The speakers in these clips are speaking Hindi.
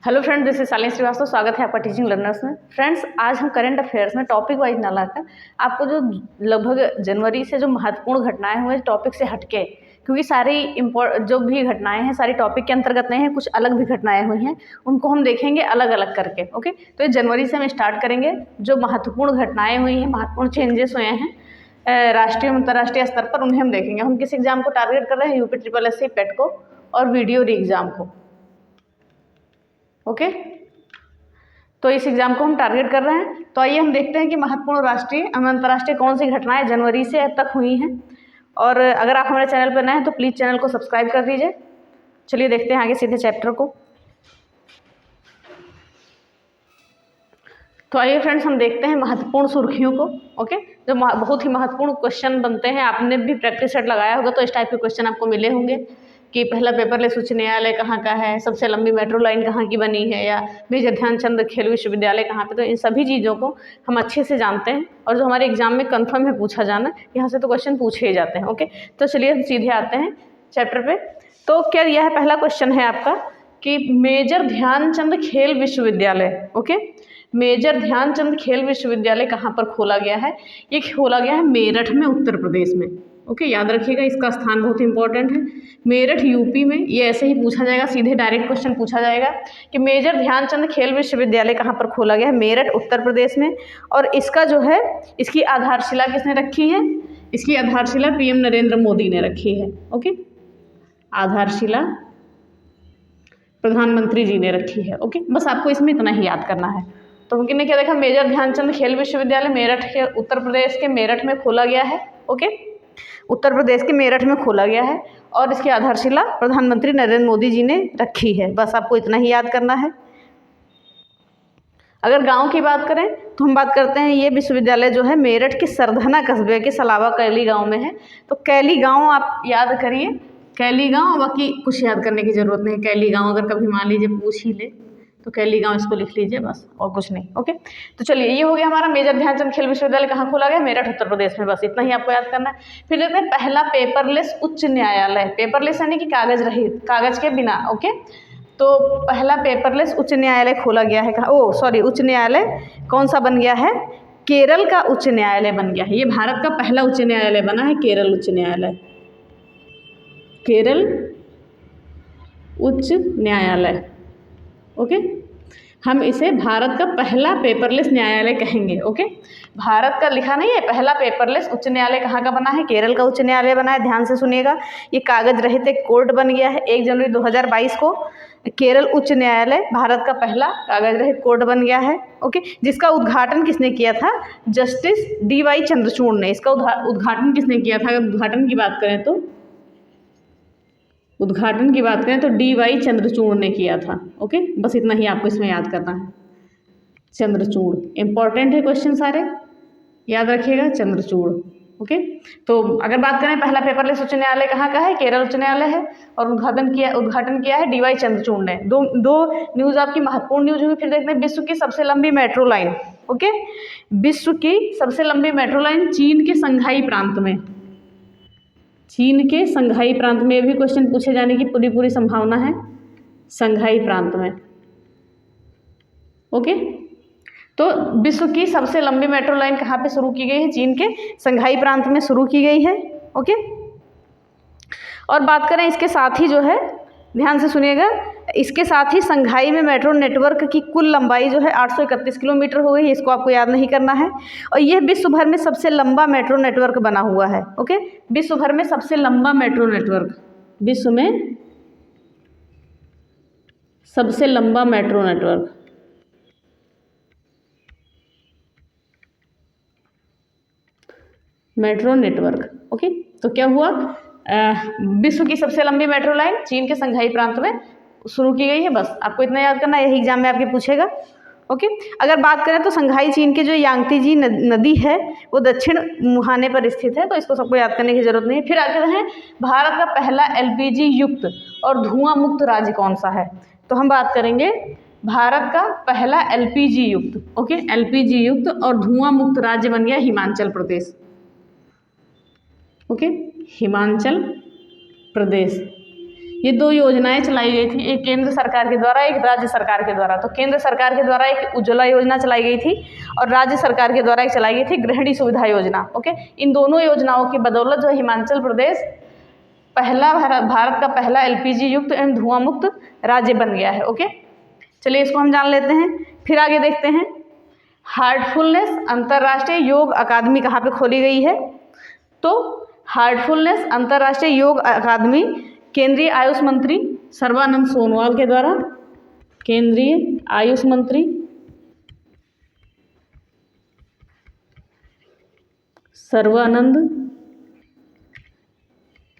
Hello friends, this is Shalini Srivastava. स्वागत है आपका टीचिंग लर्नर्स में। फ्रेंड्स, आज हम करंट अफेयर्स में टॉपिक वाइज ना लाकर आपको जो लगभग जनवरी से जो महत्वपूर्ण घटनाएं हुए टॉपिक से हटके, क्योंकि सारी जो भी घटनाएं हैं सारी टॉपिक के अंतर्गत नहीं है, कुछ अलग भी घटनाएं हुई हैं, उनको हम देखेंगे अलग अलग करके। ओके, तो ये जनवरी से हम स्टार्ट करेंगे। जो महत्वपूर्ण घटनाएँ हुई हैं, महत्वपूर्ण चेंजेस हुए हैं राष्ट्रीय अंतर्राष्ट्रीय स्तर पर, उन्हें हम देखेंगे। हम किस एग्जाम को टारगेट कर रहे हैं? यूपी ट्रिपल एस सी पेट को और वीडियो री एग्जाम को। ओके, तो इस एग्जाम को हम टारगेट कर रहे हैं। तो आइए हम देखते हैं कि महत्वपूर्ण राष्ट्रीय अंतर्राष्ट्रीय कौन सी घटनाएं जनवरी से अब तक हुई हैं। और अगर आप हमारे चैनल पर नए हैं तो प्लीज़ चैनल को सब्सक्राइब कर दीजिए। चलिए देखते हैं आगे सीधे चैप्टर को। तो आइए फ्रेंड्स, हम देखते हैं महत्वपूर्ण सुर्खियों को। ओके, जो बहुत ही महत्वपूर्ण क्वेश्चन बनते हैं, आपने भी प्रैक्टिस सेट लगाया होगा तो इस टाइप के क्वेश्चन आपको मिले होंगे कि पहला पेपरलेस उच्च न्यायालय कहाँ का है, सबसे लंबी मेट्रो लाइन कहाँ की बनी है, या मेजर ध्यानचंद खेल विश्वविद्यालय कहाँ पे। तो इन सभी चीज़ों को हम अच्छे से जानते हैं और जो हमारे एग्जाम में कंफर्म है पूछा जाना, यहाँ से तो क्वेश्चन पूछे ही जाते हैं। ओके, तो चलिए हम सीधे आते हैं चैप्टर पे। तो क्या यह पहला क्वेश्चन है आपका कि मेजर ध्यानचंद खेल विश्वविद्यालय, ओके, मेजर ध्यानचंद खेल विश्वविद्यालय कहाँ पर खोला गया है? ये खोला गया है मेरठ में, उत्तर प्रदेश में। ओके, याद रखिएगा, इसका स्थान बहुत इंपॉर्टेंट है। मेरठ यूपी में। ये ऐसे ही पूछा जाएगा, सीधे डायरेक्ट क्वेश्चन पूछा जाएगा कि मेजर ध्यानचंद खेल विश्वविद्यालय कहाँ पर खोला गया है? मेरठ, उत्तर प्रदेश में। और इसका जो है, इसकी आधारशिला किसने रखी है? इसकी आधारशिला पीएम नरेंद्र मोदी ने रखी है। ओके, आधारशिला प्रधानमंत्री जी ने रखी है। ओके, बस आपको इसमें इतना ही याद करना है। तो उनकी ने क्या देखा? मेजर ध्यानचंद खेल विश्वविद्यालय मेरठ के, उत्तर प्रदेश के मेरठ में खोला गया है। ओके, उत्तर प्रदेश के मेरठ में खोला गया है और इसकी आधारशिला प्रधानमंत्री नरेंद्र मोदी जी ने रखी है। बस आपको इतना ही याद करना है। अगर गांव की बात करें तो हम बात करते हैं, ये विश्वविद्यालय जो है मेरठ के सरधना कस्बे के सलावा कैली गांव में है। तो कैली गांव आप याद करिए, कैली गांव, बाकी कुछ याद करने की जरूरत नहीं। कैली गांव अगर कभी मान लीजिए पूछ ही ले तो कैली गांव इसको लिख लीजिए, बस, और कुछ नहीं। ओके, तो चलिए, ये हो गया हमारा मेजर ध्यानचंद खेल विश्वविद्यालय कहाँ खोला गया? मेरठ, उत्तर प्रदेश में। बस इतना ही आपको याद करना है। फिर देखते हैं पहला पेपरलेस उच्च न्यायालय। पेपरलेस यानी कि कागज रहित, कागज के बिना। ओके, तो पहला पेपरलेस उच्च न्यायालय खोला गया है कहाँ? उच्च न्यायालय कौन सा बन गया है? केरल का उच्च न्यायालय बन गया है। ये भारत का पहला उच्च न्यायालय बना है, केरल उच्च न्यायालय। केरल उच्च न्यायालय। ओके, हम इसे भारत का पहला पेपरलेस न्यायालय कहेंगे। ओके, भारत का लिखा नहीं है, पहला पेपरलेस उच्च न्यायालय कहाँ का बना है? केरल का उच्च न्यायालय बना है। ध्यान से सुनिएगा, ये कागज रहित एक कोर्ट बन गया है 1 जनवरी 2022 को। केरल उच्च न्यायालय भारत का पहला कागज रहित कोर्ट बन गया है। ओके, जिसका उद्घाटन किसने किया था? जस्टिस DY चंद्रचूड़ ने। इसका उद्घाटन किसने किया था? अगर उद्घाटन की बात करें तो DY चंद्रचूड़ ने किया था। ओके, बस इतना ही आपको इसमें याद करना है। चंद्रचूड़ इंपॉर्टेंट है, क्वेश्चन सारे याद रखिएगा, चंद्रचूड़। ओके, तो अगर बात करें पहला पेपरलेस उच्च न्यायालय कहाँ का है? केरल उच्च न्यायालय है और उद्घाटन किया है DY चंद्रचूड़ ने। दो न्यूज़ आपकी महत्वपूर्ण न्यूज हुई। फिर देखते हैं विश्व की सबसे लंबी मेट्रो लाइन। ओके, विश्व की सबसे लंबी मेट्रो लाइन चीन के संघाई प्रांत में। चीन के संघाई प्रांत में भी क्वेश्चन पूछे जाने की पूरी संभावना है, संघाई प्रांत में। ओके, तो विश्व की सबसे लंबी मेट्रो लाइन कहाँ पे शुरू की गई है? चीन के संघाई प्रांत में शुरू की गई है। ओके, और बात करें इसके साथ ही जो है, ध्यान से सुनिएगा, इसके साथ ही संघाई में मेट्रो नेटवर्क की कुल लंबाई जो है 831 किलोमीटर हो गई। इसको आपको याद नहीं करना है। और यह विश्व भर में सबसे लंबा मेट्रो नेटवर्क बना हुआ है। ओके, विश्व भर में सबसे लंबा मेट्रो नेटवर्क, विश्व में सबसे लंबा metro network. Metro network. Okay, तो क्या हुआ? विश्व की सबसे लंबी मेट्रो लाइन चीन के संघाई प्रांत में शुरू की गई है। बस आपको इतना याद करना है, यही एग्जाम में आपके पूछेगा। ओके, अगर बात करें तो संघाई चीन के जो यांगत्जी नदी है वो दक्षिण मुहाने पर स्थित है, तो इसको सबको याद करने की जरूरत नहीं है। फिर आगे हैं भारत का पहला LPG युक्त और धुआं मुक्त राज्य कौन सा है? तो हम बात करेंगे भारत का पहला LPG युक्त, ओके, LPG युक्त और धुआं मुक्त राज्य बन गया हिमाचल प्रदेश। ओके, हिमाचल प्रदेश। ये 2 योजनाएं चलाई गई थी, एक केंद्र सरकार के द्वारा, एक राज्य सरकार के द्वारा। तो केंद्र सरकार के द्वारा एक उज्ज्वला योजना चलाई गई थी और राज्य सरकार के द्वारा एक चलाई गई थी गृहिणी सुविधा योजना। ओके, इन दोनों योजनाओं की बदौलत जो हिमाचल प्रदेश भारत का पहला एलपीजी युक्त एवं धुआं मुक्त राज्य बन गया है। ओके, चलिए इसको हम जान लेते हैं। फिर आगे देखते हैं, हार्टफुलनेस अंतर्राष्ट्रीय योग अकादमी कहाँ पे खोली गई है? तो हार्टफुलनेस अंतर्राष्ट्रीय योग अकादमी केंद्रीय आयुष मंत्री सर्बानंद सोनोवाल के द्वारा, केंद्रीय आयुष मंत्री सर्बानंद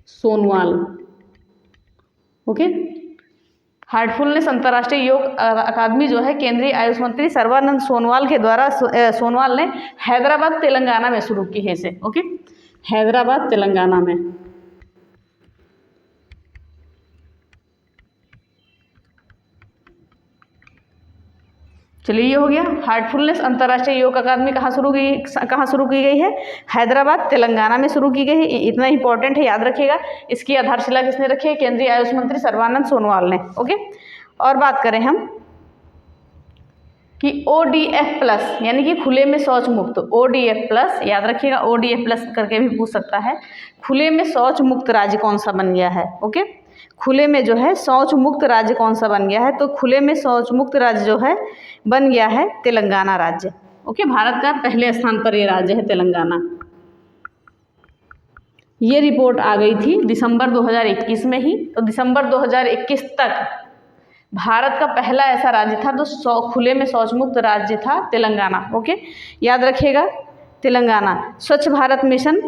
सोनोवाल। ओके, हार्टफुलनेस अंतर्राष्ट्रीय योग अकादमी जो है केंद्रीय आयुष मंत्री सर्बानंद सोनोवाल के द्वारा सोनोवाल ने हैदराबाद तेलंगाना में शुरू की है इसे। ओके, हैदराबाद तेलंगाना में। चलिए ये हो गया, हार्टफुलनेस अंतर्राष्ट्रीय योग अकादमी कहाँ शुरू की गई है? हैदराबाद तेलंगाना में शुरू की गई है। इतना इंपॉर्टेंट है, याद रखिएगा। इसकी आधारशिला किसने रखी है? केंद्रीय आयुष मंत्री सर्बानंद सोनोवाल ने। ओके, और बात करें हम कि ODF प्लस यानी कि खुले में शौच मुक्त, ODF प्लस याद रखिएगा, ODF प्लस करके भी पूछ सकता है। खुले में शौच मुक्त राज्य कौन सा बन गया है? ओके, खुले में जो है शौच मुक्त राज्य कौन सा बन गया है? तो खुले में शौच मुक्त राज्य जो है बन गया है तेलंगाना राज्य। ओके, भारत का पहले स्थान पर ये राज्य है तेलंगाना। ये रिपोर्ट आ गई थी दिसंबर 2021 में ही। तो दिसंबर 2021 तक भारत का पहला ऐसा राज्य था तो खुले में शौच मुक्त राज्य था तेलंगाना। ओके, याद रखिएगा तेलंगाना। स्वच्छ भारत मिशन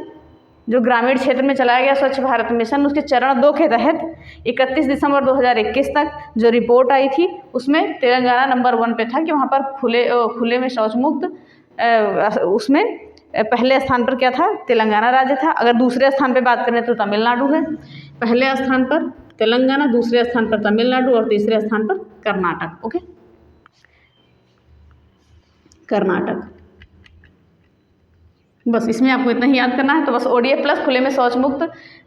जो ग्रामीण क्षेत्र में चलाया गया स्वच्छ भारत मिशन, उसके चरण 2 के तहत 31 दिसंबर 2021 तक जो रिपोर्ट आई थी उसमें तेलंगाना नंबर 1 पे था कि वहाँ पर खुले में शौच मुक्त उसमें पहले स्थान पर क्या था? तेलंगाना राज्य था। अगर दूसरे स्थान पे बात करें तो तमिलनाडु है। पहले स्थान पर तेलंगाना, दूसरे स्थान पर तमिलनाडु और तीसरे स्थान पर कर्नाटक। ओके, कर्नाटक। बस इसमें आपको इतना ही याद करना है। तो बस ODF प्लस खुले में शौच मुक्त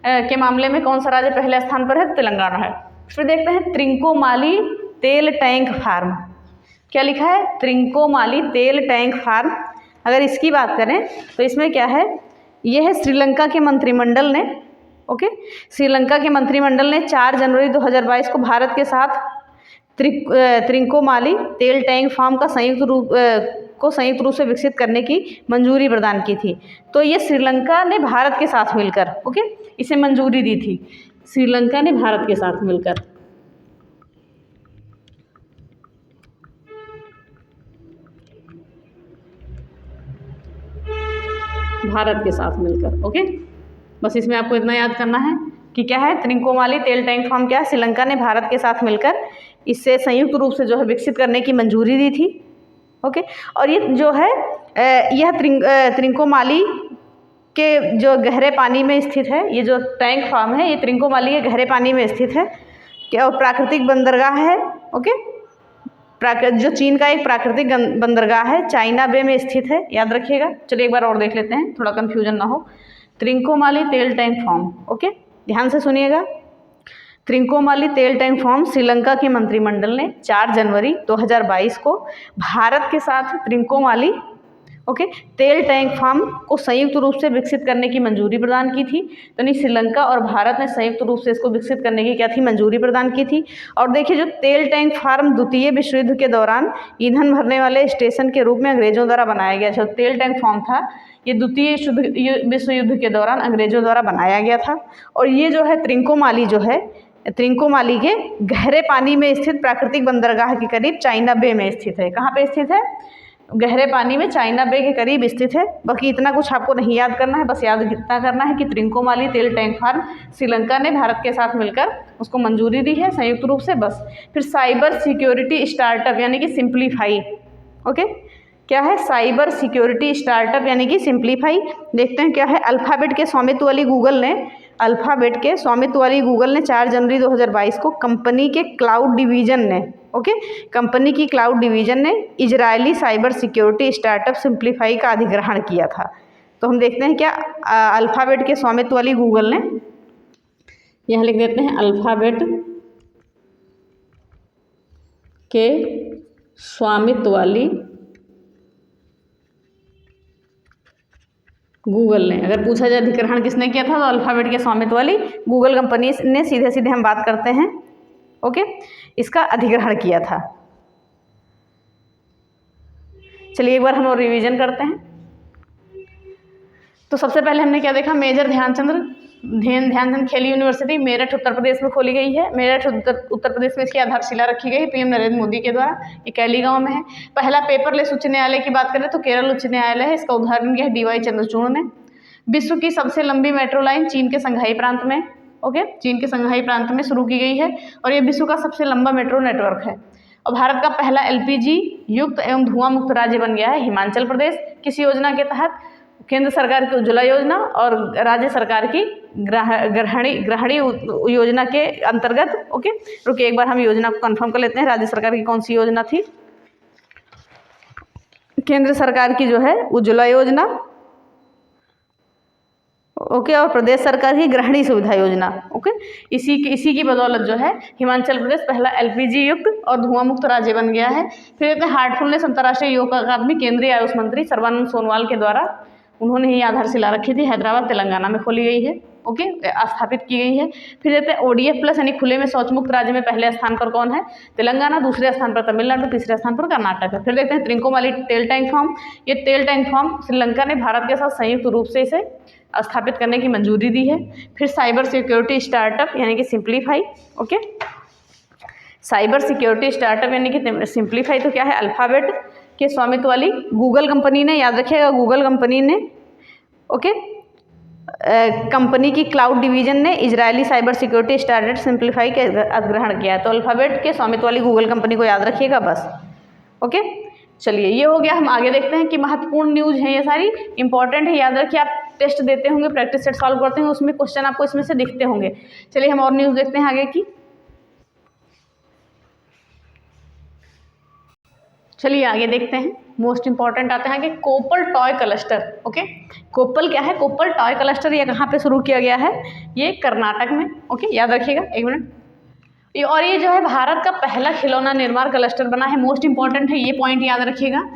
के मामले में कौन सा राज्य पहले स्थान पर है? तेलंगाना है। फिर देखते हैं त्रिंकोमाली तेल टैंक फार्म। क्या लिखा है? त्रिंकोमाली तेल टैंक फार्म। अगर इसकी बात करें तो इसमें क्या है? यह है श्रीलंका के मंत्रिमंडल ने, ओके, श्रीलंका के मंत्रिमंडल ने 4 जनवरी 2022 को भारत के साथ त्रिंकोमाली तेल टैंक फार्म का संयुक्त रूप से विकसित करने की मंजूरी प्रदान की थी। तो ये श्रीलंका ने भारत के साथ मिलकर, ओके, इसे मंजूरी दी थी। श्रीलंका ने भारत के साथ मिलकर, ओके। बस इसमें आपको इतना याद करना है कि क्या है? त्रिंकोमाली तेल टैंक फार्म क्या है? श्रीलंका ने भारत के साथ मिलकर इससे संयुक्त रूप से जो है विकसित करने की मंजूरी दी थी। ओके, और ये जो है यह त्रिंकोमाली के जो गहरे पानी में स्थित है, ये जो टैंक फार्म है ये त्रिंकोमाली के गहरे पानी में स्थित है। क्या प्राकृतिक बंदरगाह है? ओके, जो चीन का एक प्राकृतिक बंदरगाह है, चाइना बे में स्थित है, याद रखिएगा। चलिए एक बार और देख लेते हैं, थोड़ा कंफ्यूजन ना हो। त्रिंकोमाली तेल टैंक फार्म, ओके, ध्यान से सुनिएगा। त्रिंकोमाली तेल टैंक फार्म श्रीलंका के मंत्रिमंडल ने 4 जनवरी 2022 को भारत के साथ त्रिंकोमाली, ओके, तेल टैंक फार्म को संयुक्त रूप से विकसित करने की मंजूरी प्रदान की थी। तो नहीं, श्रीलंका और भारत ने संयुक्त रूप से इसको विकसित करने की क्या थी? मंजूरी प्रदान की थी। और देखिए, जो तेल टैंक फार्म द्वितीय विश्व युद्ध के दौरान ईंधन भरने वाले स्टेशन के रूप में अंग्रेजों द्वारा बनाया गया। जो तेल टैंक फार्म था ये द्वितीय विश्व युद्ध के दौरान अंग्रेजों द्वारा बनाया गया था। और ये जो है त्रिंकोमाली जो है, त्रिंकोमाली के गहरे पानी में स्थित प्राकृतिक बंदरगाह के करीब चाइना बे में स्थित है। कहाँ पे स्थित है? गहरे पानी में चाइना बे के करीब स्थित है। बाकी इतना कुछ आपको नहीं याद करना है, बस याद इतना करना है कि त्रिंकोमाली तेल टैंक फार्म श्रीलंका ने भारत के साथ मिलकर उसको मंजूरी दी है संयुक्त रूप से। बस फिर साइबर सिक्योरिटी स्टार्टअप यानी कि सिंप्लीफाई, ओके, क्या है? साइबर सिक्योरिटी स्टार्टअप यानी कि सिंप्लीफाई। देखते हैं क्या है। अल्फ़ाबेट के स्वामित्व वाली गूगल ने 4 जनवरी 2022 को कंपनी के क्लाउड डिवीजन ने, ओके, कंपनी की क्लाउड डिवीजन ने Israeli cyber security startup simplify का अधिग्रहण किया था। तो हम देखते हैं क्या अल्फ़ाबेट के स्वामित्व वाली गूगल ने यहाँ लिख देते हैं अल्फ़ाबेट के स्वामित्व वाली गूगल ने, अगर पूछा जाए अधिग्रहण किसने किया था तो अल्फ़ाबेट के स्वामित्व वाली गूगल कंपनी ने सीधे सीधे हम बात करते हैं, ओके, इसका अधिग्रहण किया था। चलिए एक बार हम और रिवीजन करते हैं। तो सबसे पहले हमने क्या देखा, मेजर ध्यानचंद खेल यूनिवर्सिटी मेरठ उत्तर प्रदेश में खोली गई है। मेरठ उत्तर प्रदेश में इसकी आधारशिला रखी गई पीएम नरेंद्र मोदी के द्वारा। ये कैली गांव में है। पहला पेपरलेस उच्च न्यायालय की बात करें तो केरल उच्च न्यायालय है, इसका उदाहरण किया है डीवाई चंद्रचूड़ ने। विश्व की सबसे लंबी मेट्रो लाइन चीन के संघाई प्रांत में, ओके, चीन के संघाई प्रांत में शुरू की गई है और ये विश्व का सबसे लंबा मेट्रो नेटवर्क है। और भारत का पहला एलपीजी युक्त एवं धुआं मुक्त राज्य बन गया है हिमाचल प्रदेश। किस योजना के तहत? केंद्र सरकार की उज्ज्वला योजना और राज्य सरकार की गृहिणी योजना के अंतर्गत, ओके। रुकिए एक बार हम योजना को कंफर्म कर लेते हैं। राज्य सरकार की कौन सी योजना थी? केंद्र सरकार की जो है उज्ज्वला योजना, ओके, और प्रदेश सरकार की गृहिणी सुविधा योजना, ओके। इसी की बदौलत जो है हिमाचल प्रदेश पहला एलपीजी युक्त और धुआं मुक्त राज्य बन गया है। फिर कहते हैं हार्टफुलनेस अंतर्राष्ट्रीय योग अकादमी केंद्रीय आयुष मंत्री सर्बानंद सोनोवाल के द्वारा उन्होंने ही आधारशिला रखी थी, हैदराबाद तेलंगाना में खोली गई है, ओके, स्थापित की गई है। फिर कहते हैं ओडीएफ प्लस यानी खुले में शौच मुक्त राज्य में पहले स्थान पर कौन है? तेलंगाना, दूसरे स्थान पर तमिलनाडु, तीसरे स्थान पर कर्नाटक है। फिर देखते हैं त्रिंकोमाली टेल टैंक फार्म। ये टेल टैंक फार्म श्रीलंका ने भारत के साथ संयुक्त रूप से इसे स्थापित करने की मंजूरी दी है। फिर साइबर सिक्योरिटी स्टार्टअप यानी कि simplify, okay, cyber security startup यानी कि सिंप्लीफाई तो क्या है? अल्फ़ाबेट के स्वामित्व वाली गूगल कंपनी ने, याद रखिएगा गूगल कंपनी ने, ओके, कंपनी की क्लाउड डिवीजन ने Israeli cyber security startup simplify के अधिग्रहण किया है। तो अल्फ़ाबेट के स्वामित्व वाली गूगल कंपनी को याद रखिएगा बस, ओके। चलिए ये हो गया। हम आगे देखते हैं कि महत्वपूर्ण न्यूज़ हैं, ये सारी इंपॉर्टेंट है, याद रखिए। आप टेस्ट देते होंगे, प्रैक्टिस सेट सॉल्व करते होंगे, उसमें क्वेश्चन आपको इसमें से दिखते होंगे। चलिए हम और न्यूज़ देखते हैं आगे की। चलिए आगे देखते हैं। मोस्ट इंपॉर्टेंट आते हैं आगे, कोपल टॉय क्लस्टर, ओके। कोपल क्या है? कोपल टॉय क्लस्टर ये कहाँ पे शुरू किया गया है? ये कर्नाटक में, ओके, याद रखिएगा, एक मिनट। और ये जो है भारत का पहला खिलौना निर्माण क्लस्टर बना है। मोस्ट इंपॉर्टेंट है, ये पॉइंट याद रखिएगा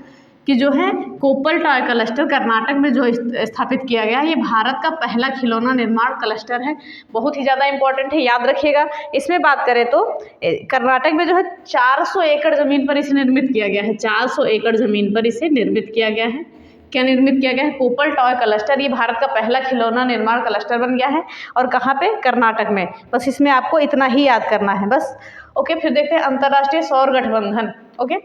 कि जो है कोपल टॉय क्लस्टर कर्नाटक में जो स्थापित किया गया है, ये भारत का पहला खिलौना निर्माण क्लस्टर है। बहुत ही ज़्यादा इंपॉर्टेंट है, याद रखिएगा। इसमें बात करें तो कर्नाटक में जो है 400 एकड़ ज़मीन पर इसे निर्मित किया गया है। 400 एकड़ ज़मीन पर इसे निर्मित किया गया है। क्या निर्मित किया गया है? कोपल टॉय क्लस्टर। ये भारत का पहला खिलौना निर्माण क्लस्टर बन गया है। और कहाँ पे? कर्नाटक में। बस इसमें आपको इतना ही याद करना है बस, ओके। फिर देखते हैं अंतर्राष्ट्रीय सौर गठबंधन, ओके।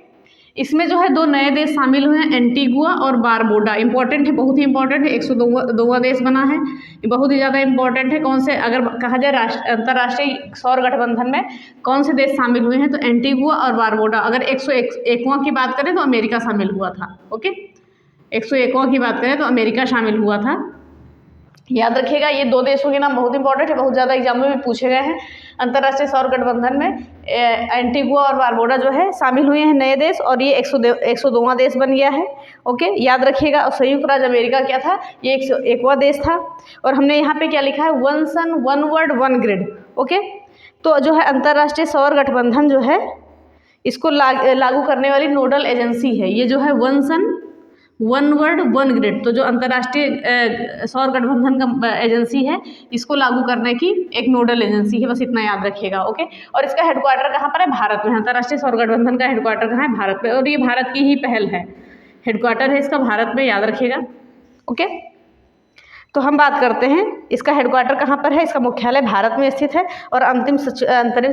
इसमें जो है 2 नए देश शामिल हुए हैं, एंटीगुआ और बारबोडा। इंपॉर्टेंट है, बहुत ही इंपॉर्टेंट है। 102वां देश बना है, ये बहुत ही ज़्यादा इंपॉर्टेंट है। कौन से, अगर कहा जाए अंतर्राष्ट्रीय सौर गठबंधन में कौन से देश शामिल हुए हैं तो एंटीगुआ और बारबोडा। अगर 101वां की बात करें तो अमेरिका शामिल हुआ था, ओके। 101वां की बात करें तो अमेरिका शामिल हुआ था, याद रखिएगा। ये 2 देशों के नाम बहुत इंपॉर्टेंट है, बहुत ज़्यादा एग्जाम में भी पूछे गए हैं। अंतर्राष्ट्रीय सौर गठबंधन में एंटीगुआ और बारबोडा जो है शामिल हुए हैं नए देश, और ये 102वां देश बन गया है, ओके, याद रखिएगा। और संयुक्त राज्य अमेरिका क्या था? ये 101वां देश था। और हमने यहाँ पे क्या लिखा है? 1 सन 1 वर्ल्ड 1 ग्रिड, ओके। तो जो है अंतर्राष्ट्रीय सौर गठबंधन जो है इसको लागू करने वाली नोडल एजेंसी है। ये जो है 1 सन 1 वर्ल्ड 1 ग्रिड, तो जो अंतर्राष्ट्रीय सौर गठबंधन का एजेंसी है, इसको लागू करने की एक नोडल एजेंसी है, बस इतना याद रखिएगा, ओके। और इसका हेडक्वार्टर कहाँ पर है? भारत में। अंतर्राष्ट्रीय सौर गठबंधन का हेडक्वार्टर कहाँ है? भारत में। और ये भारत की ही पहल है, हेडक्वार्टर है इसका भारत में, याद रखिएगा, ओके। तो हम बात करते हैं इसका हेडक्वार्टर कहाँ पर है। इसका मुख्यालय भारत में स्थित है। और अंतरिम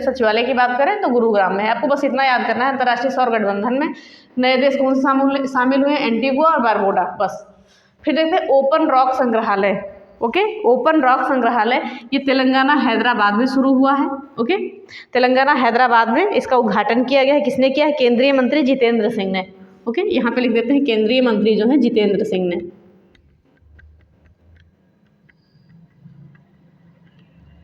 सचिवालय की बात करें तो गुरुग्राम में है। आपको बस इतना याद करना है। अंतर्राष्ट्रीय सौर गठबंधन में नए देश कौन से शामिल हुए? एंटीगुआ और बारबोडा, बस। फिर देखते हैं ओपन रॉक संग्रहालय, ओके। ओपन रॉक संग्रहालय ये तेलंगाना हैदराबाद में शुरू हुआ है, ओके। तेलंगाना हैदराबाद में इसका उद्घाटन किया गया है। किसने किया है? केंद्रीय मंत्री जितेंद्र सिंह ने, ओके। यहाँ पे लिख देते हैं केंद्रीय मंत्री जो है जितेंद्र सिंह ने।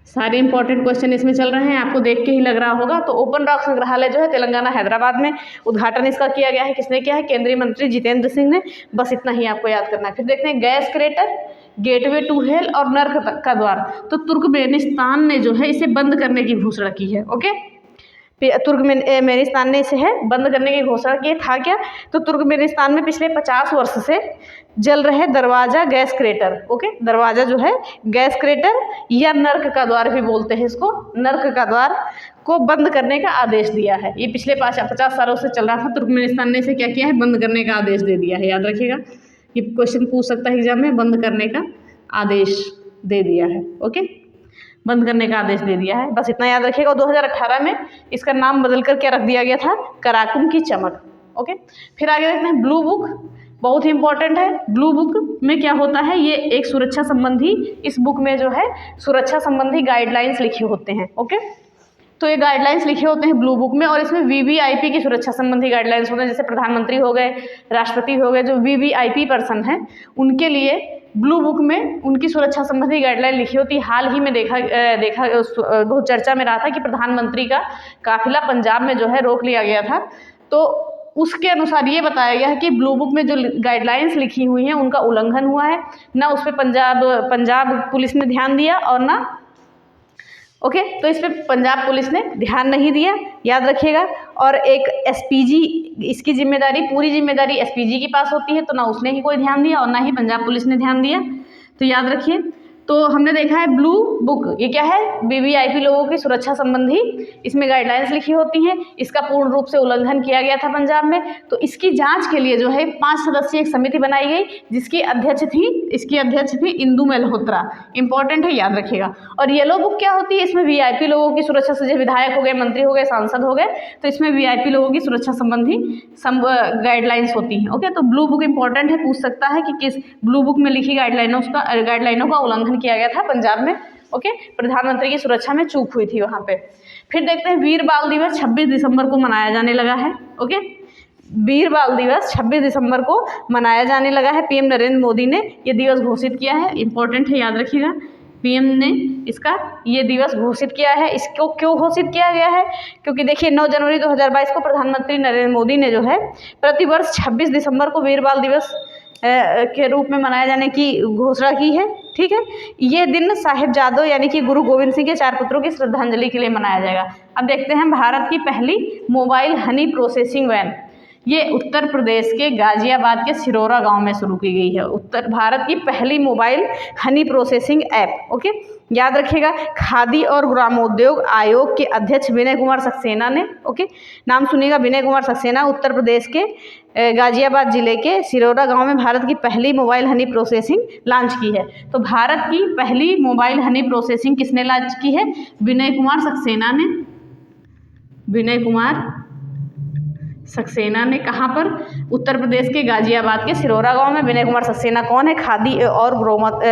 सारे इंपॉर्टेंट क्वेश्चन इसमें चल रहे हैं, आपको देख के ही लग रहा होगा। तो ओपन रॉक संग्रहालय जो है तेलंगाना हैदराबाद में उद्घाटन इसका किया गया है। किसने किया है? केंद्रीय मंत्री जितेंद्र सिंह ने, बस इतना ही आपको याद करना है। फिर देखते हैं gas crater. Gateway to hell और नर्क का द्वार। तो तुर्कमेनिस्तान ने जो है इसे बंद करने की घोषणा की है। ओके, तुर्कमेनिस्तान ने इसे है बंद करने की घोषणा की। था क्या? तो तुर्कमेनिस्तान में पिछले 50 वर्ष से जल रहे दरवाजा गैस क्रेटर, ओके, दरवाजा जो है गैस क्रेटर या नर्क का द्वार भी बोलते हैं इसको, नर्क का द्वार को बंद करने का आदेश दिया है। ये पिछले 50 सालों से चल रहा था, तुर्कमेनिस्तान ने इसे क्या किया है, बंद करने का आदेश दे दिया है। याद रखिएगा, ये क्वेश्चन पूछ सकता है एग्जाम में, बंद करने का आदेश दे दिया है। ओके, बंद करने का आदेश दे दिया है, बस इतना याद रखिएगा। 2018 में इसका नाम बदल कर क्या रख दिया गया था, कराकुम की चमक। ओके, फिर आगे देखते हैं ब्लू बुक, बहुत ही इंपॉर्टेंट है। ब्लू बुक में क्या होता है, ये एक सुरक्षा संबंधी, इस बुक में जो है सुरक्षा संबंधी गाइडलाइंस लिखे होते हैं। ओके, तो ये गाइडलाइंस लिखे होते हैं ब्लू बुक में, और इसमें वीवीआईपी की सुरक्षा संबंधी गाइडलाइंस होते हैं। जैसे प्रधानमंत्री हो गए, राष्ट्रपति हो गए, जो वीवीआईपी पर्सन हैं उनके लिए ब्लू बुक में उनकी सुरक्षा संबंधी गाइडलाइन लिखी होती है। हाल ही में देखा बहुत चर्चा में रहा था कि प्रधानमंत्री का काफिला पंजाब में जो है रोक लिया गया था, तो उसके अनुसार ये बताया गया है कि ब्लू बुक में जो गाइडलाइंस लिखी हुई हैं उनका उल्लंघन हुआ है। ना उस पर पंजाब पुलिस ने ध्यान दिया और ना ओके, तो इस पर पंजाब पुलिस ने ध्यान नहीं दिया, याद रखिएगा। और एक एसपीजी, इसकी जिम्मेदारी, पूरी जिम्मेदारी एसपीजी के पास होती है, तो ना उसने ही कोई ध्यान दिया और ना ही पंजाब पुलिस ने ध्यान दिया, तो याद रखिए। तो हमने देखा है ब्लू बुक, ये क्या है, वीवीआईपी लोगों की सुरक्षा संबंधी इसमें गाइडलाइंस लिखी होती हैं। इसका पूर्ण रूप से उल्लंघन किया गया था पंजाब में, तो इसकी जांच के लिए जो है 5 सदस्यीय एक समिति बनाई गई, जिसकी अध्यक्ष थी इंदु मल्होत्रा। इंपॉर्टेंट है, याद रखिएगा। और येलो बुक क्या होती है, इसमें वीआईपी लोगों की सुरक्षा से, विधायक हो गए, मंत्री हो गए, सांसद हो गए, तो इसमें वीआईपी लोगों की सुरक्षा संबंधी गाइडलाइंस होती हैं। ओके, तो ब्लू बुक इंपॉर्टेंट है, पूछ सकता है कि किस ब्लू बुक में लिखी गाइडलाइनों का उल्लंघन किया गया था पंजाब में। ओके, प्रधानमंत्री की सुरक्षा में चूक हुई थी वहां पे। फिर देखते हैं वीर बाल दिवस 26 दिसंबर को मनाया जाने लगा है। ओके, वीर बाल दिवस 26 दिसंबर को मनाया जाने लगा है। पीएम नरेंद्र मोदी ने ये दिवस घोषित किया है, इंपॉर्टेंट है, याद रखिएगा। पीएम ने इसका ये दिवस घोषित किया है। इसको क्यों घोषित किया गया है, क्योंकि देखिए 9 जनवरी 2022 को प्रधानमंत्री नरेंद्र मोदी ने जो है प्रतिवर्ष 26 दिसंबर को वीर बाल दिवस के रूप में मनाए जाने की घोषणा की है। ठीक है, ये दिन साहिबजादों यानी कि गुरु गोविंद सिंह के 4 पुत्रों की श्रद्धांजलि के लिए मनाया जाएगा। अब देखते हैं भारत की पहली मोबाइल हनी प्रोसेसिंग वैन, ये उत्तर प्रदेश के गाजियाबाद के सिरोरा गांव में शुरू की गई है। उत्तर भारत की पहली mobile honey processing app. Okay, याद रखिएगा। खादी और ग्रामोद्योग आयोग के अध्यक्ष विनय कुमार सक्सेना ने, ओके, नाम सुनिएगा, विनय कुमार सक्सेना, उत्तर प्रदेश के गाजियाबाद जिले के सिरोरा गांव में भारत की पहली मोबाइल हनी प्रोसेसिंग लॉन्च की है। तो भारत की पहली मोबाइल हनी प्रोसेसिंग किसने लॉन्च की है, विनय कुमार सक्सेना ने। विनय कुमार सक्सेना ने कहाँ पर, उत्तर प्रदेश के गाजियाबाद के सिरोरा गांव में। विनय कुमार सक्सेना कौन है, खादी और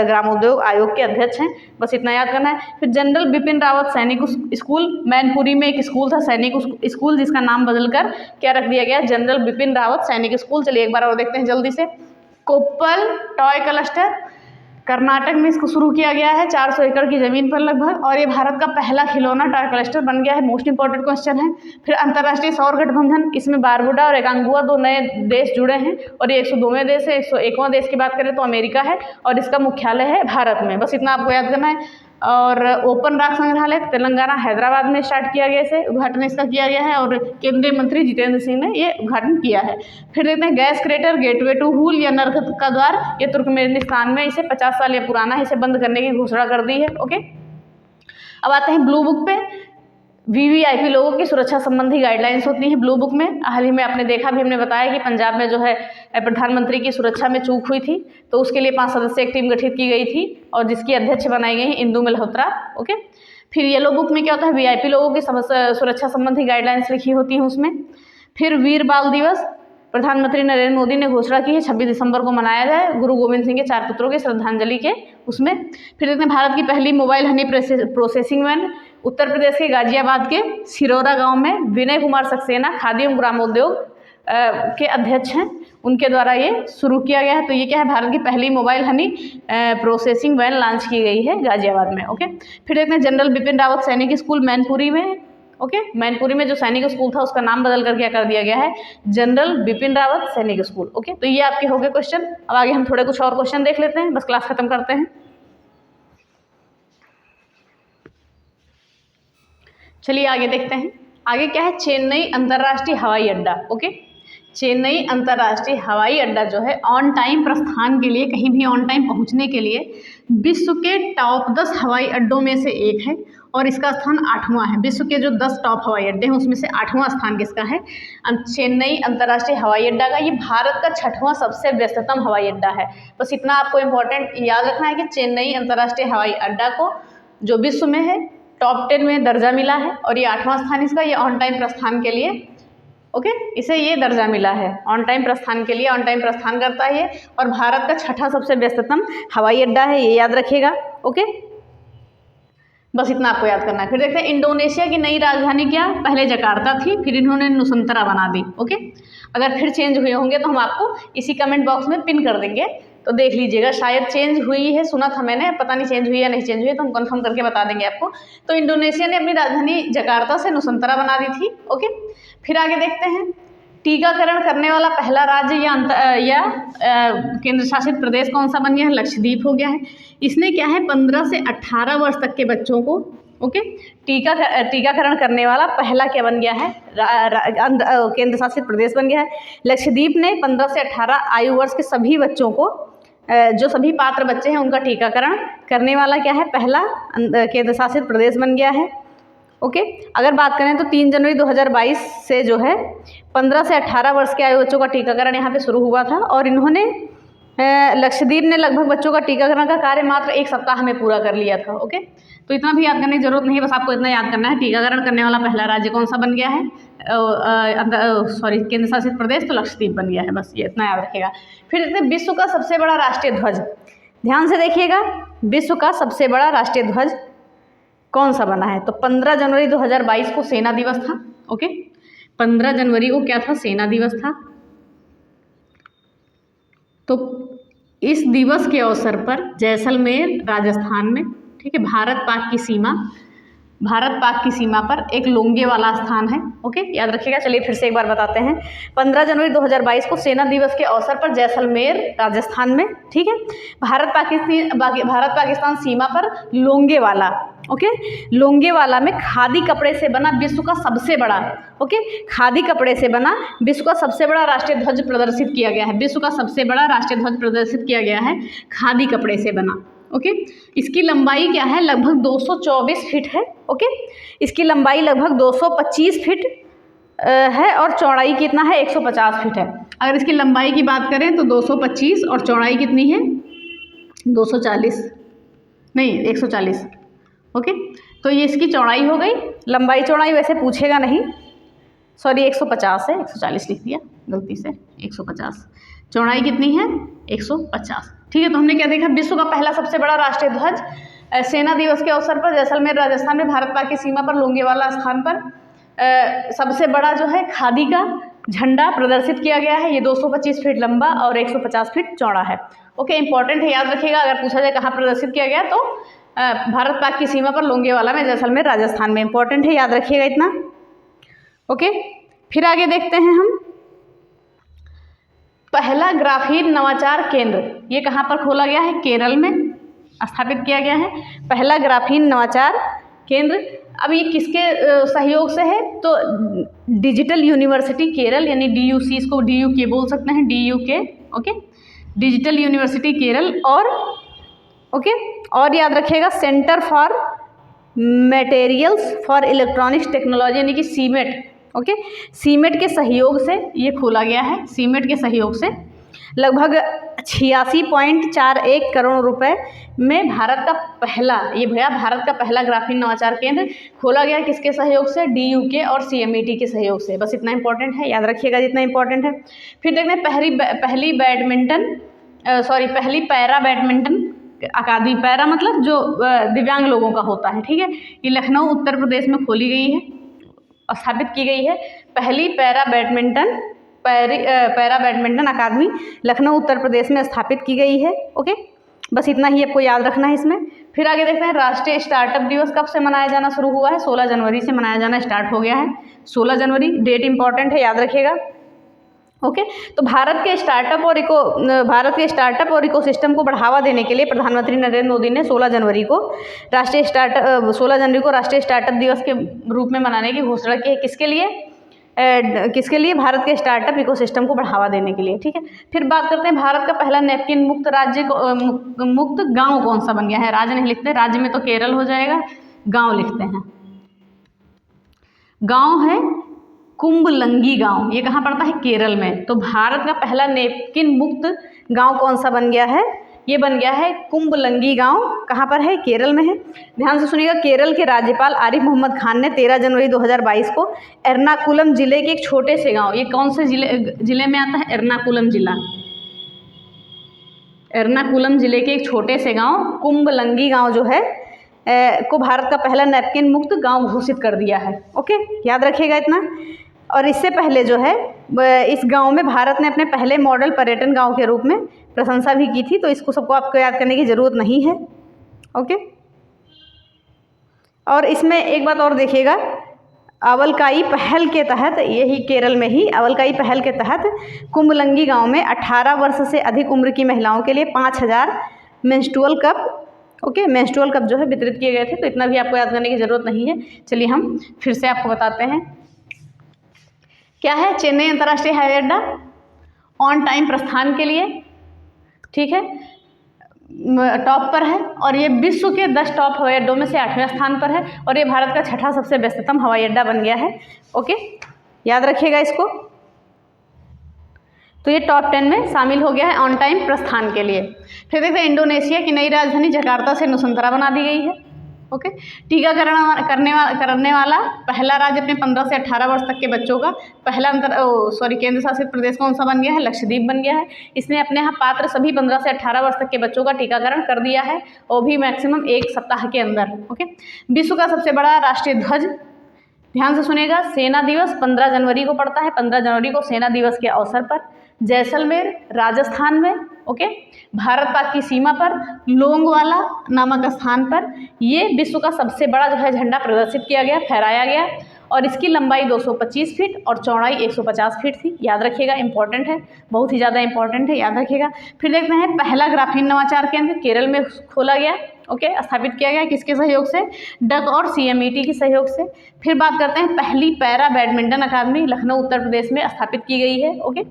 ग्रामोद्योग आयोग के अध्यक्ष हैं, बस इतना याद करना है। फिर जनरल बिपिन रावत सैनिक स्कूल, मैनपुरी में एक स्कूल था सैनिक स्कूल, जिसका नाम बदलकर क्या रख दिया गया, जनरल बिपिन रावत सैनिक स्कूल। चलिए एक बार और देखते हैं जल्दी से। कोप्पल टॉय क्लस्टर, कर्नाटक में इसको शुरू किया गया है, 400 एकड़ की ज़मीन पर लगभग, और ये भारत का पहला खिलौना टॉय क्लस्टर बन गया है। मोस्ट इंपॉर्टेंट क्वेश्चन है। फिर अंतर्राष्ट्रीय सौर गठबंधन, इसमें बारबुडा और एकांगुआ 2 नए देश जुड़े हैं, और ये 102वें देश है। 101वां देश की बात करें तो अमेरिका है, और इसका मुख्यालय है भारत में, बस इतना आपको याद करना है। और ओपन राग संग्रहालय तेलंगाना हैदराबाद में स्टार्ट किया गया, इसे उद्घाटन इसका किया गया है, और केंद्रीय मंत्री जितेंद्र सिंह ने ये उद्घाटन किया है। फिर देखते हैं गैस क्रेटर गेटवे टू हुल या नर्क का द्वार, ये तुर्कमेनिस्तान में, इसे 50 साल या पुराना है, इसे बंद करने की घोषणा कर दी है। ओके, अब आते हैं ब्लू बुक पे। वीवीआईपी लोगों की सुरक्षा संबंधी गाइडलाइंस होती हैं ब्लू बुक में। हाल ही में आपने देखा भी, हमने बताया कि पंजाब में जो है प्रधानमंत्री की सुरक्षा में चूक हुई थी, तो उसके लिए 5 सदस्यीय एक टीम गठित की गई थी, और जिसकी अध्यक्ष बनाई गई इंदु मल्होत्रा। ओके, फिर येलो बुक में क्या होता है, वीआईपी लोगों की सुरक्षा संबंधी गाइडलाइंस लिखी होती हैं उसमें। फिर वीर बाल दिवस, प्रधानमंत्री नरेंद्र मोदी ने घोषणा की है 26 दिसंबर को मनाया जाए, गुरु गोविंद सिंह के 4 पुत्रों की श्रद्धांजलि के उसमें। फिर देखते हैं भारत की पहली mobile honey processing van, Uttar Pradesh के गाजियाबाद के सिरोरा गांव में विनय कुमार सक्सेना, खादी एवं ग्रामोद्योग के अध्यक्ष हैं, उनके द्वारा ये शुरू किया गया है। तो ये क्या है, भारत की पहली mobile honey processing van launch की गई है गाजियाबाद में। ओके, फिर देखते हैं जनरल बिपिन रावत सैनिक स्कूल मैनपुरी में, ओके, मैनपुरी में जो सैनिक स्कूल था उसका नाम बदल कर क्या कर दिया गया है, जनरल बिपिन रावत सैनिक स्कूल। ओके, तो ये आपके हो गए क्वेश्चन। अब आगे हम थोड़े कुछ और क्वेश्चन देख लेते हैं, बस क्लास खत्म करते हैं। चलिए आगे देखते हैं। आगे क्या है, चेन्नई अंतर्राष्ट्रीय हवाई अड्डा। ओके, चेन्नई अंतर्राष्ट्रीय हवाई अड्डा जो है ऑन टाइम प्रस्थान के लिए, कहीं भी ऑन टाइम पहुंचने के लिए विश्व के टॉप 10 हवाई अड्डों में से एक है और इसका स्थान 8वां है। विश्व के जो 10 टॉप हवाई अड्डे हैं उसमें से 8वां स्थान किसका है, चेन्नई अंतर्राष्ट्रीय हवाई अड्डा का। ये भारत का 6वां सबसे व्यस्ततम हवाई अड्डा है। बस इतना आपको इम्पोर्टेंट याद रखना है कि चेन्नई अंतर्राष्ट्रीय हवाई अड्डा को जो विश्व में है टॉप 10 में दर्जा मिला है और ये 8वां स्थान इसका, ये ऑन टाइम प्रस्थान के लिए, ओके, इसे ये दर्जा मिला है ऑन टाइम प्रस्थान के लिए, ऑन टाइम प्रस्थान करता है ये, और भारत का 6ठा सबसे व्यस्ततम हवाई अड्डा है, ये याद रखिएगा। ओके, बस इतना आपको याद करना है। फिर देखते हैं इंडोनेशिया की नई राजधानी क्या, पहले जकार्ता थी, फिर इन्होंने नुसंतरा बना दी। ओके, अगर फिर चेंज हुए होंगे तो हम आपको इसी कमेंट बॉक्स में पिन कर देंगे, तो देख लीजिएगा। शायद चेंज हुई है, सुना था मैंने, पता नहीं चेंज हुई या नहीं चेंज हुई, तो हम कंफर्म करके बता देंगे आपको। तो इंडोनेशिया ने अपनी राजधानी जकार्ता से नुसंतरा बना दी थी। ओके, फिर आगे देखते हैं, टीकाकरण करने वाला पहला राज्य या केंद्र शासित प्रदेश कौन सा बन गया है, लक्षद्वीप हो गया है। इसने क्या है 15 से 18 वर्ष तक के बच्चों को, ओके, टीकाकरण करने वाला पहला क्या बन गया है, केंद्र शासित प्रदेश बन गया है। लक्षद्वीप ने 15 से 18 आयु वर्ष के सभी बच्चों को, जो सभी पात्र बच्चे हैं उनका टीकाकरण करने वाला क्या है, पहला केंद्र शासित प्रदेश बन गया है। ओके, अगर बात करें तो 3 जनवरी 2022 से जो है 15 से 18 वर्ष के आयु बच्चों का टीकाकरण यहाँ पे शुरू हुआ था और इन्होंने लक्षद्वीप ने लगभग बच्चों का टीकाकरण का कार्य मात्र 1 सप्ताह में पूरा कर लिया था। ओके, तो इतना भी याद करने की जरूरत नहीं है, बस आपको इतना याद करना है टीकाकरण करने वाला पहला राज्य कौन सा बन गया है, केंद्र शासित प्रदेश तो लक्षद्वीप बन गया है, बस ये इतना याद रखिएगा। फिर देखते हैं विश्व का सबसे बड़ा राष्ट्रीय ध्वज, ध्यान से देखिएगा, विश्व का सबसे बड़ा राष्ट्रीय ध्वज कौन सा बना है, तो 15 जनवरी 2022 को सेना दिवस था। ओके, 15 जनवरी को क्या था, सेना दिवस था। तो इस दिवस के अवसर पर जैसलमेर राजस्थान में, ठीक है, भारत पाक की सीमा पर एक लोंगेवाला स्थान है। ओके, याद रखिएगा। चलिए फिर से एक बार बताते हैं, 15 जनवरी 2022 को सेना दिवस के अवसर पर जैसलमेर राजस्थान में, ठीक है, भारत पाकिस्तान सीमा पर लोंगेवाला, ओके, लोंगेवाला में खादी कपड़े से बना विश्व का सबसे बड़ा, ओके, खादी कपड़े से बना विश्व का सबसे बड़ा राष्ट्रीय ध्वज प्रदर्शित किया गया है। विश्व का सबसे बड़ा राष्ट्रीय ध्वज प्रदर्शित किया गया है खादी कपड़े से बना। ओके, इसकी लंबाई क्या है, लगभग 224 फीट है। ओके, इसकी लंबाई लगभग 225 फीट है और चौड़ाई कितना है, 150 फीट है। अगर इसकी लंबाई की बात करें तो 225 और चौड़ाई कितनी है, 240 नहीं 140। ओके, तो ये इसकी चौड़ाई हो गई। लंबाई चौड़ाई वैसे पूछेगा नहीं, सॉरी 150 है, 140 लिख दिया गलती से, 150। चौड़ाई कितनी है, 150। ठीक है, तो हमने क्या देखा, विश्व का पहला सबसे बड़ा राष्ट्रीय ध्वज सेना दिवस के अवसर पर जैसलमेर राजस्थान में भारत पाक की सीमा पर लोंगेवाला स्थान पर सबसे बड़ा जो है खादी का झंडा प्रदर्शित किया गया है। ये 225 फीट लंबा और 150 फीट चौड़ा है। ओके, इंपॉर्टेंट है, याद रखिएगा। अगर पूछा जाए कहाँ प्रदर्शित किया गया तो भारत पाक की सीमा पर लोंगेवाला में, जैसलमेर राजस्थान में। इंपॉर्टेंट है, याद रखिएगा इतना। ओके, फिर आगे देखते हैं हम, पहला ग्राफीन नवाचार केंद्र ये कहाँ पर खोला गया है, केरल में स्थापित किया गया है पहला ग्राफीन नवाचार केंद्र। अब ये किसके सहयोग से है, तो डिजिटल यूनिवर्सिटी केरल यानी DUC, इसको DUK बोल सकते हैं, DUK। Okay, digital university Kerala और ओके, और याद रखिएगा centre for materials for electronics technology यानी कि सीमेट। ओके, सीमेट के सहयोग से ये खोला गया है। सीमेट के सहयोग से लगभग 86.41 करोड़ रुपए में भारत का पहला ग्राफीन नवाचार केंद्र खोला गया। किसके सहयोग से, DUK और CMET के सहयोग से। बस इतना इंपॉर्टेंट है, याद रखिएगा जितना इंपॉर्टेंट है। फिर देखते हैं पहली पैरा बैडमिंटन अकादमी। पैरा मतलब जो दिव्यांग लोगों का होता है, ठीक है, ये लखनऊ उत्तर प्रदेश में खोली गई है और स्थापित की गई है। पहली पैरा बैडमिंटन अकादमी लखनऊ उत्तर प्रदेश में स्थापित की गई है। ओके, बस इतना ही आपको याद रखना है इसमें। फिर आगे देखते हैं राष्ट्रीय स्टार्टअप दिवस कब से मनाया जाना शुरू हुआ है। 16 जनवरी से मनाया जाना स्टार्ट हो गया है। 16 जनवरी डेट इंपॉर्टेंट है, याद रखिएगा। ओके, तो भारत के स्टार्टअप और इकोसिस्टम को बढ़ावा देने के लिए प्रधानमंत्री नरेंद्र मोदी ने 16 जनवरी को राष्ट्रीय स्टार्टअप दिवस के रूप में मनाने की घोषणा की है। किसके लिए? भारत के स्टार्टअप इकोसिस्टम को बढ़ावा देने के लिए। ठीक है, फिर बात करते हैं भारत का पहला नैपकिन मुक्त गांव कौन सा बन गया है। राज्य नहीं लिखते, राज्य में तो केरल हो जाएगा, गांव लिखते हैं। गांव है कुंभलंगी गांव, ये कहाँ पड़ता है? केरल में। तो भारत का पहला नैपकिन मुक्त गांव कौन सा बन गया है? ये बन गया है कुंभलंगी गांव। कहाँ पर है? केरल में है। ध्यान से सुनिएगा, केरल के राज्यपाल आरिफ मोहम्मद खान ने 13 जनवरी 2022 को एर्नाकुलम जिले के एक छोटे से गांव, ये कौन से जिले में आता है? एर्नाकुलम जिला। एर्नाकुलम जिले के एक छोटे से गांव कुंभलंगी गांव जो है को भारत का पहला नैपकिन मुक्त गांव घोषित कर दिया है। ओके, याद रखिएगा इतना। और इससे पहले जो है इस गांव में भारत ने अपने पहले मॉडल पर्यटन गांव के रूप में प्रशंसा भी की थी, तो इसको सबको आपको याद करने की ज़रूरत नहीं है। ओके, और इसमें एक बात और देखिएगा, अवलकाई पहल के तहत, यही केरल में ही अवलकाई पहल के तहत कुंभलंगी गांव में 18 वर्ष से अधिक उम्र की महिलाओं के लिए 5000 मेंस्ट्रुअल कप, मेंस्ट्रुअल कप जो है वितरित किए गए थे। तो इतना भी आपको याद करने की ज़रूरत नहीं है। चलिए हम फिर से आपको बताते हैं क्या है। चेन्नई अंतर्राष्ट्रीय हवाई अड्डा ऑन टाइम प्रस्थान के लिए, ठीक है, टॉप पर है, और ये विश्व के 10 टॉप हवाई अड्डों में से 8वें स्थान पर है, और ये भारत का 6ठा सबसे व्यस्ततम हवाई अड्डा बन गया है। ओके, याद रखिएगा इसको। तो ये टॉप 10 में शामिल हो गया है ऑन टाइम प्रस्थान के लिए। फिर देखते हैं इंडोनेशिया की नई राजधानी जकार्ता से नुसंतरा बना दी गई है। ओके, टीकाकरण करने वाला पहला राज्य अपने 15 से 18 वर्ष तक के बच्चों का पहला केंद्र शासित प्रदेश कौन सा बन गया है? लक्षद्वीप बन गया है। इसने अपने यहाँ पात्र सभी 15 से 18 वर्ष तक के बच्चों का टीकाकरण कर दिया है, वो भी मैक्सिमम 1 सप्ताह के अंदर। ओके, विश्व का सबसे बड़ा राष्ट्रीय ध्वज, ध्यान से सुनिएगा, सेना दिवस 15 जनवरी को पड़ता है। 15 जनवरी को सेना दिवस के अवसर पर जैसलमेर राजस्थान में, ओके, भारत पाक की सीमा पर लोंगवाला नामक स्थान पर ये विश्व का सबसे बड़ा जो है झंडा प्रदर्शित किया गया, फहराया गया, और इसकी लंबाई 225 फीट और चौड़ाई 150 फीट थी। याद रखिएगा, इंपॉर्टेंट है, बहुत ही ज़्यादा इंपॉर्टेंट है, याद रखिएगा। फिर देखते हैं पहला ग्राफीन नवाचार केंद्र केरल में खोला गया, ओके, स्थापित किया गया, किसके सहयोग से? डक और CMET के सहयोग से। फिर बात करते हैं पहली पैरा बैडमिंटन अकादमी लखनऊ उत्तर प्रदेश में स्थापित की गई है। ओके,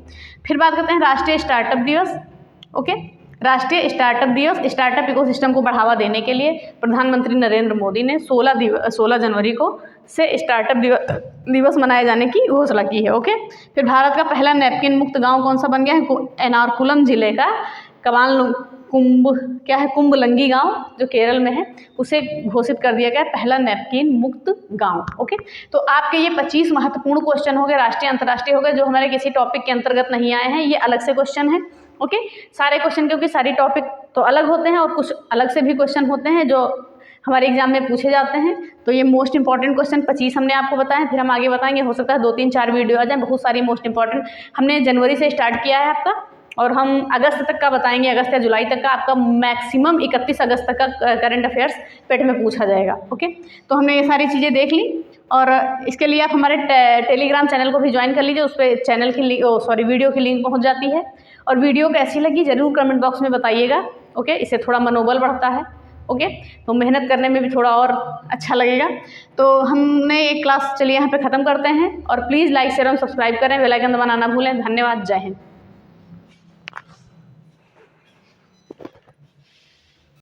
फिर बात करते हैं राष्ट्रीय स्टार्टअप दिवस। ओके, राष्ट्रीय स्टार्टअप दिवस, स्टार्टअप इकोसिस्टम को बढ़ावा देने के लिए प्रधानमंत्री नरेंद्र मोदी ने 16 जनवरी को से स्टार्टअप दिवस मनाए जाने की घोषणा की है। ओके, फिर भारत का पहला नैपकिन मुक्त गांव कौन सा बन गया है? एर्नाकुलम जिले का कुंभलंगी गांव जो केरल में है, उसे घोषित कर दिया गया पहला नैपकिन मुक्त गांव। ओके, तो आपके ये 25 महत्वपूर्ण क्वेश्चन हो गए, राष्ट्रीय अंतर्राष्ट्रीय हो गए, जो हमारे किसी टॉपिक के अंतर्गत नहीं आए हैं, ये अलग से क्वेश्चन है। ओके, सारे क्वेश्चन, क्योंकि सारी टॉपिक तो अलग होते हैं और कुछ अलग से भी क्वेश्चन होते हैं जो हमारे एग्जाम में पूछे जाते हैं। तो ये मोस्ट इंपॉर्टेंट क्वेश्चन 25 हमने आपको बताया, फिर हम आगे बताएंगे, हो सकता है 2, 3, 4 वीडियो आ जाए, बहुत सारी मोस्ट इंपॉर्टेंट हमने जनवरी से स्टार्ट किया है आपका, और हम अगस्त तक का बताएंगे, अगस्त या जुलाई तक का आपका मैक्सिमम 31 अगस्त तक का करंट अफेयर्स पेट में पूछा जाएगा। ओके, तो हमने ये सारी चीज़ें देख ली, और इसके लिए आप हमारे टेलीग्राम चैनल को भी ज्वाइन कर लीजिए, उस पर चैनल की वीडियो की लिंक पहुंच जाती है। और वीडियो कैसी लगी ज़रूर कमेंट बॉक्स में बताइएगा। ओके, इससे थोड़ा मनोबल बढ़ता है। ओके, तो मेहनत करने में भी थोड़ा और अच्छा लगेगा। तो हमने एक क्लास चलिए यहाँ पे ख़त्म करते हैं, और प्लीज़ लाइक शेयर और सब्सक्राइब करें, बेल आइकन दबाना ना भूलें। धन्यवाद, जय हिंद।